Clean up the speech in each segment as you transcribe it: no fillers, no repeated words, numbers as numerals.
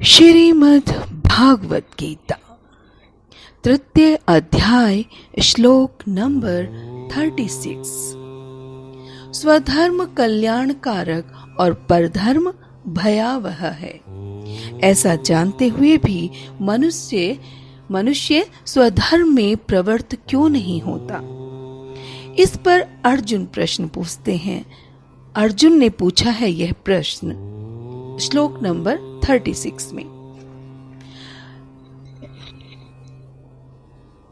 श्रीमद् भागवत गीता तृतीय अध्याय श्लोक नंबर 36। स्वधर्म कल्याणकारक और परधर्म भयावह है। ऐसा जानते हुए भी मनुष्य स्वधर्म में प्रवृत्त क्यों नहीं होता? इस पर अर्जुन प्रश्न पूछते हैं। अर्जुन ने पूछा है यह प्रश्न श्लोक नंबर 36 में।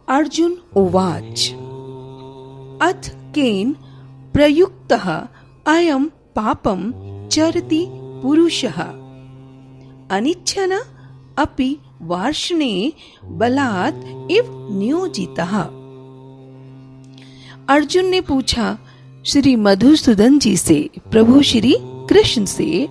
अर्जुन उवाच अथ केन प्रयुक्तः अयं पापं चरति पुरुषः अनिच्छन अपि वार्ष्णे बलात् इव नियोजितः। अर्जुन ने पूछा श्री मधुसूदन जी से, प्रभु श्री कृष्ण से,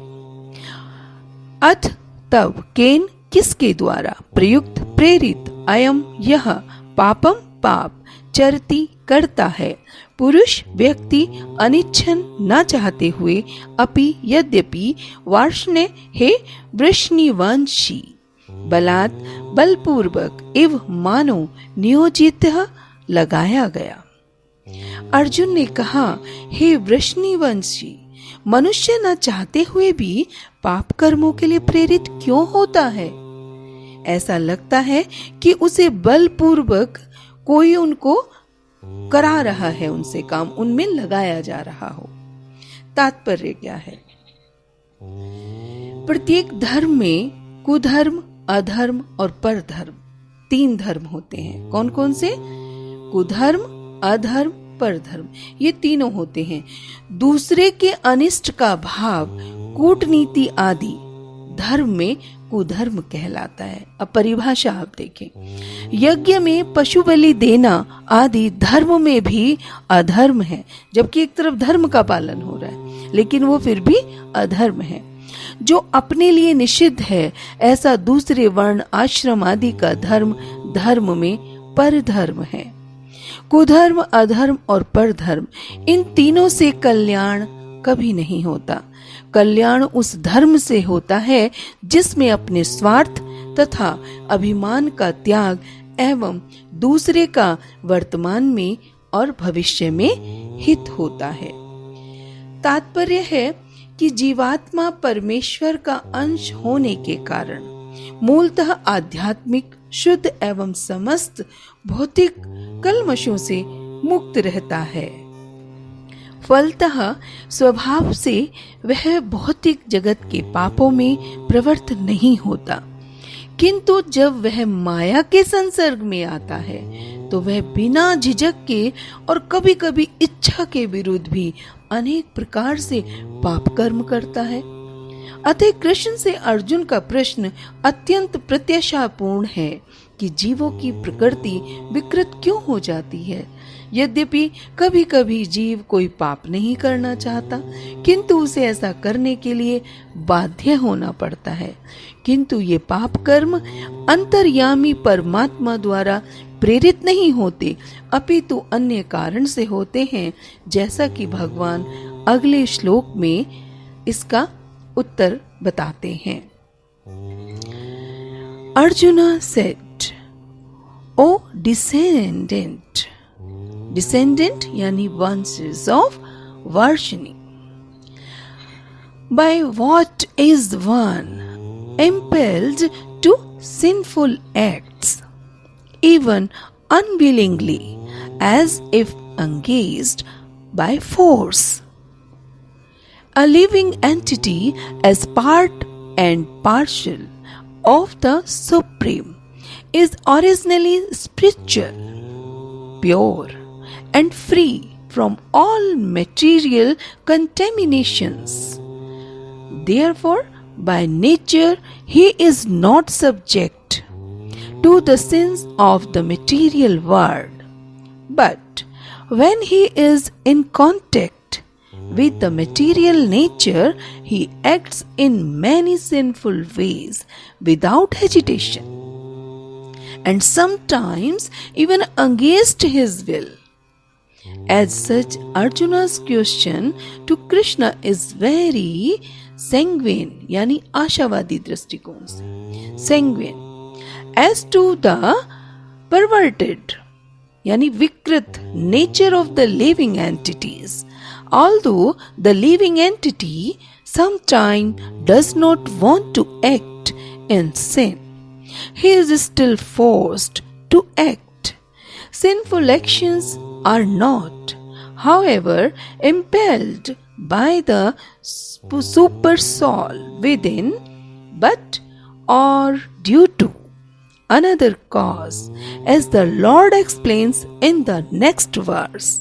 अथ तब केन किसके द्वारा प्रयुक्त प्रेरित अयम यह पापम पाप चरति करता है पुरुष व्यक्ति अनिच्छन न चाहते हुए अपि यद्यपि वार्ष्णे हे वृष्णिवंशी बलात् बलपूर्वक इव मानो नियोजित लगाया गया। अर्जुन ने कहा, हे वृष्णिवंशी, मनुष्य न चाहते हुए भी पाप कर्मों के लिए प्रेरित क्यों होता है? ऐसा लगता है कि उसे बलपूर्वक कोई उनको करा रहा है, उनसे काम उनमें लगाया जा रहा हो। तात्पर्य क्या है? प्रत्येक धर्म में कुधर्म, अधर्म और परधर्म तीन धर्म होते हैं। कौन कौन से? कुधर्म, अधर्म, परधर्म, ये तीनों होते हैं। दूसरे के अनिष्ट का भाव, कूटनीति आदि धर्म में कुधर्म कहलाता है। अब परिभाषा आप देखें, यज्ञ में पशु बलि देना आदि धर्म में भी अधर्म है, जबकि एक तरफ धर्म का पालन हो रहा है लेकिन वो फिर भी अधर्म है। जो अपने लिए निषिद्ध है ऐसा दूसरे वर्ण आश्रम आदि का धर्म धर्म में परधर्म है। कुधर्म, अधर्म और परधर्म, इन तीनों से कल्याण कभी नहीं होता। कल्याण उस धर्म से होता है जिसमें अपने स्वार्थ तथा अभिमान का त्याग एवं दूसरे का वर्तमान में और भविष्य में हित होता है। तात्पर्य है कि जीवात्मा परमेश्वर का अंश होने के कारण मूलतः आध्यात्मिक, शुद्ध एवं समस्त भौतिक कल्मशों से मुक्त रहता है। फलतः स्वभाव से वह भौतिक जगत के पापों में प्रवृत्त नहीं होता, किंतु जब वह माया के संसर्ग में आता है तो वह बिना झिझक के और कभी कभी इच्छा के विरुद्ध भी अनेक प्रकार से पाप कर्म करता है। अतः कृष्ण से अर्जुन का प्रश्न अत्यंत प्रत्याशापूर्ण है कि जीवों की प्रकृति विकृत क्यों हो जाती है। यद्यपि कभी कभी जीव कोई पाप नहीं करना चाहता, किंतु उसे ऐसा करने के लिए बाध्य होना पड़ता है। किंतु ये पाप कर्म अंतर्यामी परमात्मा द्वारा प्रेरित नहीं होते, अपितु अन्य कारण से होते हैं, जैसा कि भगवान अगले श्लोक में इसका उत्तर बताते हैं। अर्जुना सेड, ओ डिसेंडेंट, डिसेंडेंट यानी वंशज of Varshini, by what is one impelled to sinful acts, even unwillingly, as if engaged by force? A living entity as part and parcel of the Supreme is originally spiritual, pure, and free from all material contaminations. Therefore, by nature, he is not subject to the sins of the material world. But when he is in contact with the material nature, he acts in many sinful ways without hesitation, and sometimes even against his will. As such, Arjuna's question to Krishna is very sanguine यानी आशावादी दृष्टिकोण से, sanguine. As to the perverted यानी विकृत nature of the living entities, although the living entity sometimes does not want to act in sin, he is still forced to act. Sinful actions are not, however, impelled by the super soul within, but are due to another cause, as the Lord explains in the next verse.